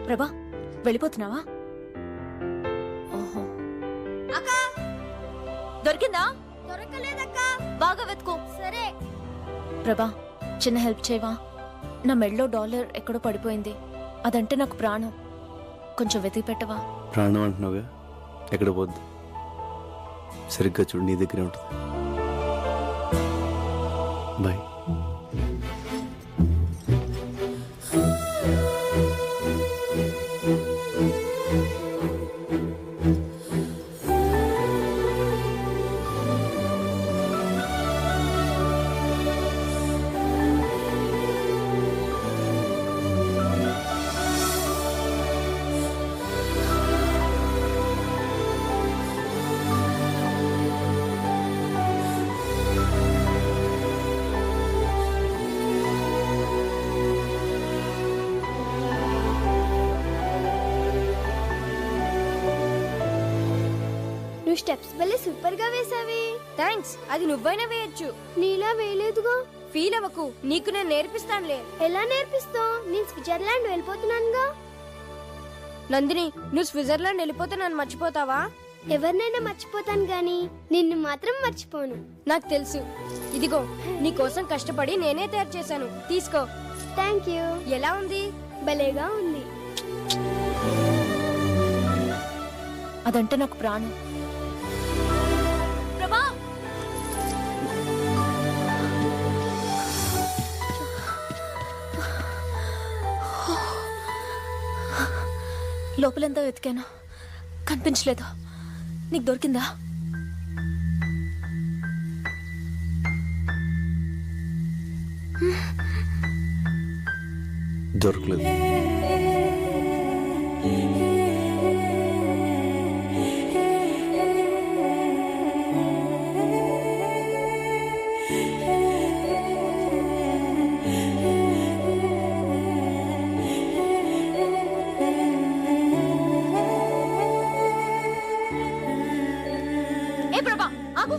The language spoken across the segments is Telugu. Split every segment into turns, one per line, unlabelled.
ప్రభా వెళ్ళిపోతున్నావా? ఓహో
అక్కా
దొరికిందా?
దొరకలేదక్కా.
బాగా వెతుకో.
సరే.
ప్రభా చిన్న హెల్ప్ చేయవా? నా మెడలో డాలర్ ఎక్కడో పడిపోయింది. అదంటే నాకు ప్రాణం. కొంచెం వెతికి పెట్టవా?
ప్రాణం అంటున్నావుగా, ఎక్కడ పోద్దు. సరిగ్గా చూడు, నీ దగ్గరే ఉంటుంది. బాయ్.
నువ్వు స్టెప్స్ భలే సూపర్ గా వేసావి. థ్యాంక్స్. అది నువ్వైనా వేయొచ్చు. నీలా వేయలేదుగా. ఫీల్ అవ్వకు, నీకు నేను నేర్పిస్తానులే. ఎలా నేర్పిస్తావు? నేను స్విట్జర్లాండ్ వెళ్ళిపోతున్నానుగా. నందిని, నువ్వు స్విట్జర్లాండ్ వెళ్ళిపోతే నన్ను మర్చిపోతావా? ఎవరినైనా మర్చిపోతాను గాని నిన్ను మాత్రం మర్చిపోను. నాకు తెలుసు. ఇదిగో నీ కోసం కష్టపడి నేనే తయారు చేశాను. తీసుకో. Thank you. ఎలా ఉంది? భలేగా ఉంది.
అదంటే నాకు ప్రాణం. ప్రభా లోపలంతా వెతికాను, కనిపించలేదు. నీకు దొరికిందా?
దొరకలేదు.
ఏ ప్రభా ఆగు.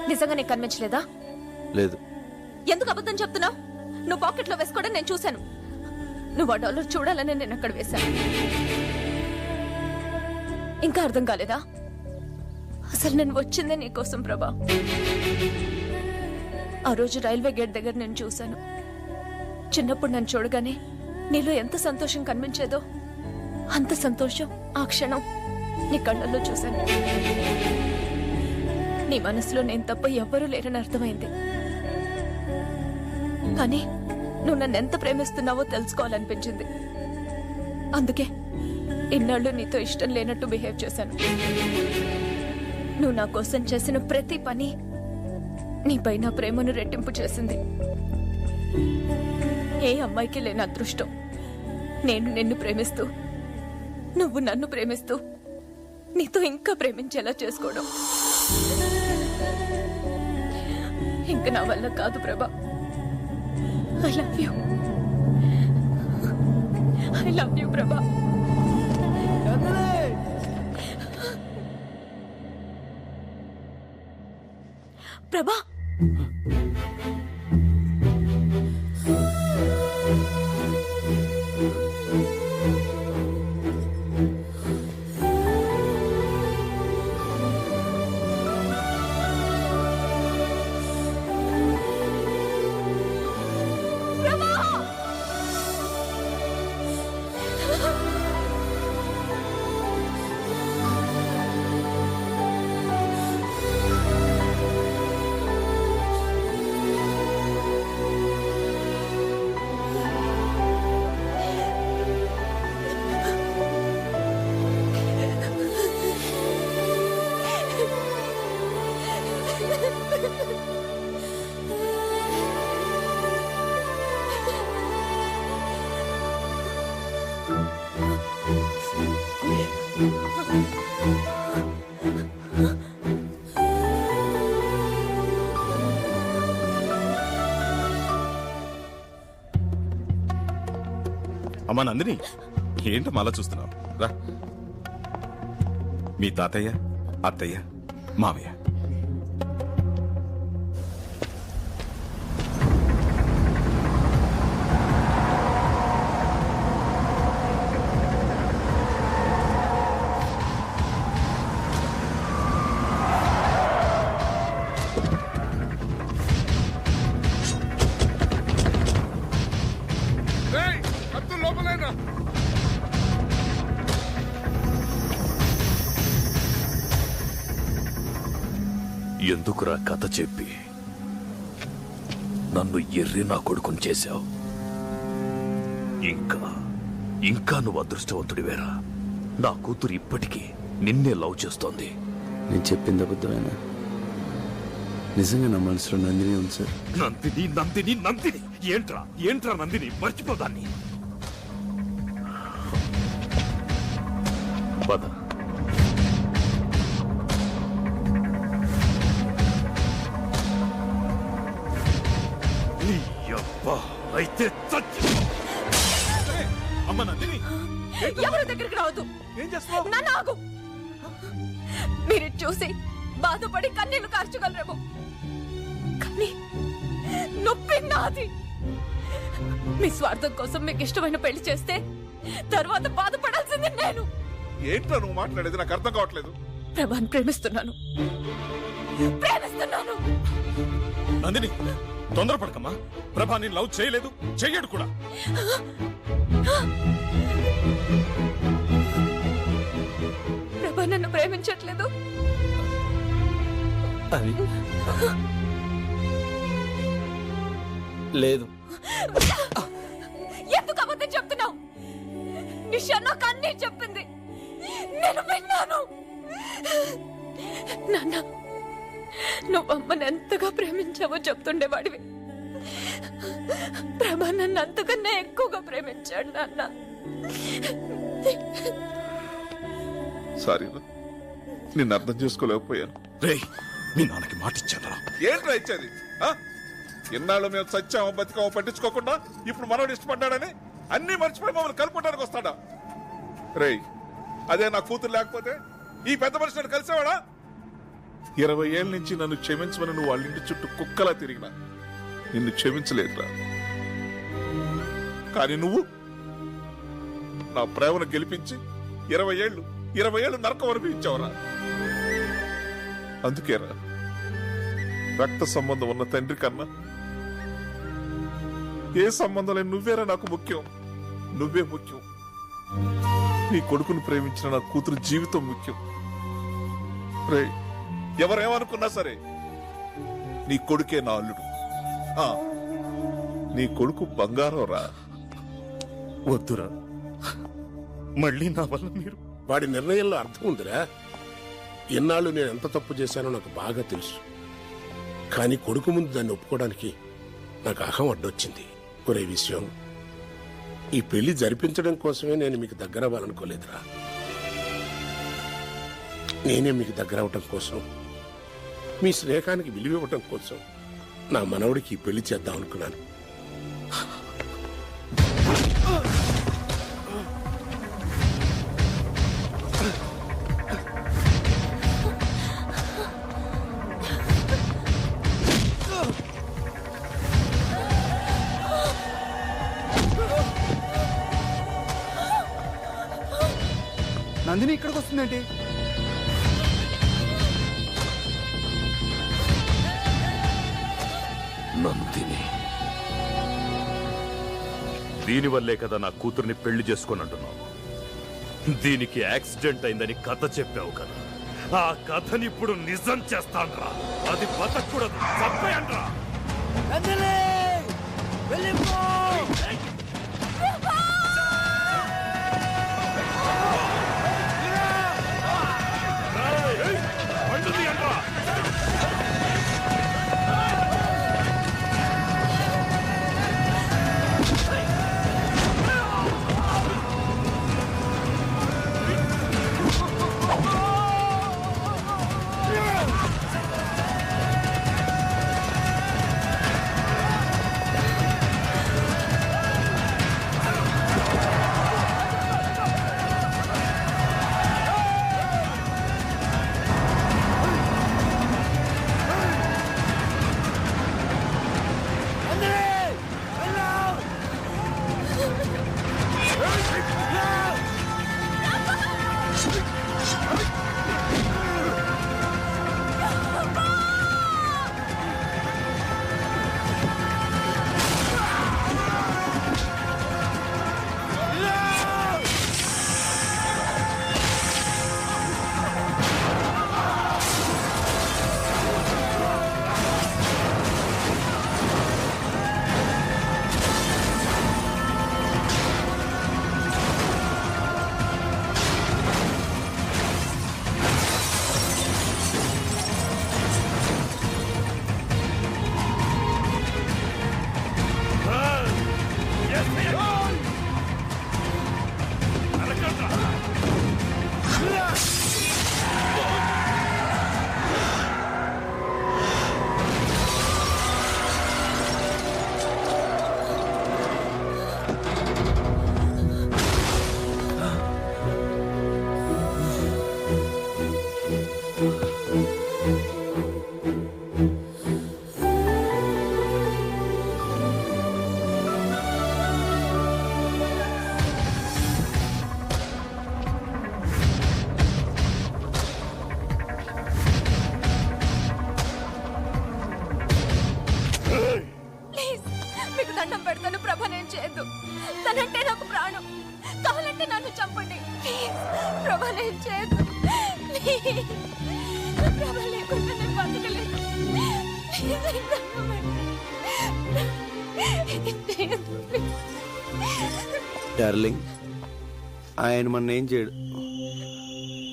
నిజంగా నీకు కనిపించలేదా?
లేదు.
ఎందుకు అబద్ధం చెప్తున్నావు? నువ్వు పాకెట్లో వేసుకోవడం నేను చూశాను. నువ్వు ఆ డాలర్ చూడాలని నేను అక్కడ వేశాను. ఇంకా అర్థం కాలేదా? అసలు నేను వచ్చిందే నీకోసం ప్రభా. ఆ రోజు రైల్వే గేట్ దగ్గర నేను చూశాను. చిన్నప్పుడు నన్ను చూడగానే నీలో ఎంత సంతోషం కనిపించేదో అంత సంతోషం ఆ క్షణం నీ కళ్ళల్లో చూశాను. నీ మనసులో నేను తప్ప ఎవ్వరూ లేరని అర్థమైంది. కానీ నువ్వు నన్ను ఎంత ప్రేమిస్తున్నావో తెలుసుకోవాలనిపించింది. అందుకే ఇన్నాళ్ళు నీతో ఇష్టం లేనట్టు బిహేవ్ చేశాను. నువ్వు నా కోసం చేసిన ప్రతి పని నీపై నా ప్రేమను రెట్టింపు చేసింది. ఏ అమ్మాయికి లేని అదృష్టం నేను నిన్ను ప్రేమిస్తూ నువ్వు నన్ను ప్రేమిస్తూ నీతో ఇంకా ప్రేమించేలా చేసుకోవడం. ఇంక నా వల్ల కాదు ప్రభా. I love you. I love you ప్రభా. ప్రభా
అమ్మా నందిని, ఏంటో అలా చూస్తున్నావు? రా. మీ తాతయ్య, అత్తయ్య, మామయ్య.
ఎందుకురా కథ చెప్పి నన్ను ఎర్రి నా కొడుకుని చేశావు? ఇంకా నువ్వు అదృష్టవంతుడివేరా. నా కూతురు ఇప్పటికీ నిన్నే లవ్ చేస్తోంది.
నేను చెప్పింది అబద్ధమేనా? నిజంగా నా మనసులో నందిని ఉంది సార్.
నందిని నందిని నందిని ఏంట్రా నందిని? మర్చిపోదాన్ని. పద. నీ అబ్బా అయితే
అమ్మ నందిని,
ఎవరి దగ్గరికి రావద్దు.
ఏం చేస్తున్నావు?
నన్ను ఆగు. మీరు చూసి బాధపడి కన్నీళ్లు కార్చగలరేమో, కానీ నొప్పి నాది. మీ స్వార్థం కోసం మీకు ఇష్టమైన పెళ్లి చేస్తే తర్వాత బాధపడాల్సింది నేను.
ఏంట్రా నువ్వు మాట్లాడేది? నాకు అర్థం కావట్లేదు.
ప్రభాని ప్రేమిస్తున్నాను.
నందిని, తొందరపడకమ్మా. ప్రభా నేను లవ్ చేయలేదు, చెయ్యడు కూడా.
ప్రభా నన్ను ప్రేమించట్లేదు.
అది లేదు.
ఎందుకు అబద్ధం చెప్తున్నావు? నిషా నాకు అన్నీ చెప్పింది, నేను విన్నాను. నాన్న, నువ్వు అమ్మని ఎంతగా ప్రేమించావో చెప్తుండేవాడివి. ప్రభా నన్ను అంతకన్నా ఎక్కువగా ప్రేమించాడు నాన్న.
సారీ, నిన్ను అర్థం చేసుకోలేకపోయాను.
రేయ్, మీ నాన్నకి మాట ఇచ్చానరా.
ఏంట్రా ఇచ్చేది? ఇన్నాళ్ళు మేము సత్యామో బతికామో పట్టించుకోకుండా ఇప్పుడు మనోడు ఇష్టపడ్డాడని అన్ని మర్చిపోయి మమ్మల్ని కలుపుకోవడానికి వస్తాడా? రేయ్, అదే నా కూతురు లేకపోతే ఈ పెద్ద మనిషి నన్ను కలిసేవాడా? 20 ఏళ్ళ నుంచి నన్ను క్షమించమని నువ్వు వాళ్ళ ఇంటి చుట్టూ కుక్కలా తిరిగినా నిన్ను క్షమించలేదురా. కానీ నువ్వు నా ప్రేమను గెలిపించి 20 ఏళ్ళు నరకం అనిపించావురా. అందుకేరా రక్త సంబంధం ఉన్న తండ్రి కన్నా ఏ సంబంధం లేని నువ్వేరా నాకు ముఖ్యం. నువ్వే ముఖ్యం. నీ కొడుకును ప్రేమించిన నా కూతురు జీవితం ముఖ్యం. రే, ఎవరేమనుకున్నా సరే నీ కొడుకే నా అల్లుడు. నీ కొడుకు బంగారం రా.
వద్దురా, మళ్ళీ నా వల్ల మీరు.
వాడి నిర్ణయంలో అర్థం ఉందిరా. ఎన్నాళ్ళు నేను ఎంత తప్పు చేశానో నాకు బాగా తెలుసు. కానీ కొడుకు ముందు దాన్ని ఒప్పుకోవడానికి నాకు అహం అడ్డొచ్చింది. ఒరే విషయం, ఈ పెళ్లి జరిపించడం కోసమే నేను మీకు దగ్గర అవ్వాలనుకోలేదురా. నేనే మీకు దగ్గర అవటం కోసం, మీ స్నేహానికి విలువ ఇవ్వటం కోసం నా మనవడికి ఈ పెళ్లి చేద్దాం అనుకున్నాను.
నందిని ఇక్కడికి వస్తుందేంటి?
నందిని, దీనివల్లే కదా నా కూతుర్ని పెళ్లి చేసుకొని అంటున్నావు. దీనికి యాక్సిడెంట్ అయిందని కథ చెప్పావు కదా, ఆ కథని ఇప్పుడు నిజం చేస్తాన్రా. అది బతకూడదు, చంపేయండ్రా.
ప్లీజ్ మీకు దండం పెడతాను, ప్రభ నేను చేయొద్దు. తనంటే నాకు ప్రాణం. కావాలంటే నన్ను చంపండి ప్లీజ్. ప్రభ నేను చేయొద్దు ప్లీజ్. ప్రభ లేకుండా నేను బతకలేను. ప్లీజ్ మీకు దండం పెడతాను.
డార్లింగ్, ఆయన మన ఏం చేయడు.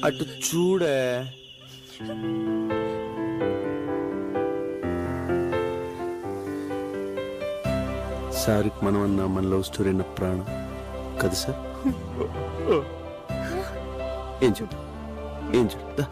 అటు చూడే. సార్కి మనం అన్నా మన లవ్ స్టోరీ అన్న ప్రాణం కదా సార్? ఏం చూడు, ఏం చూడు.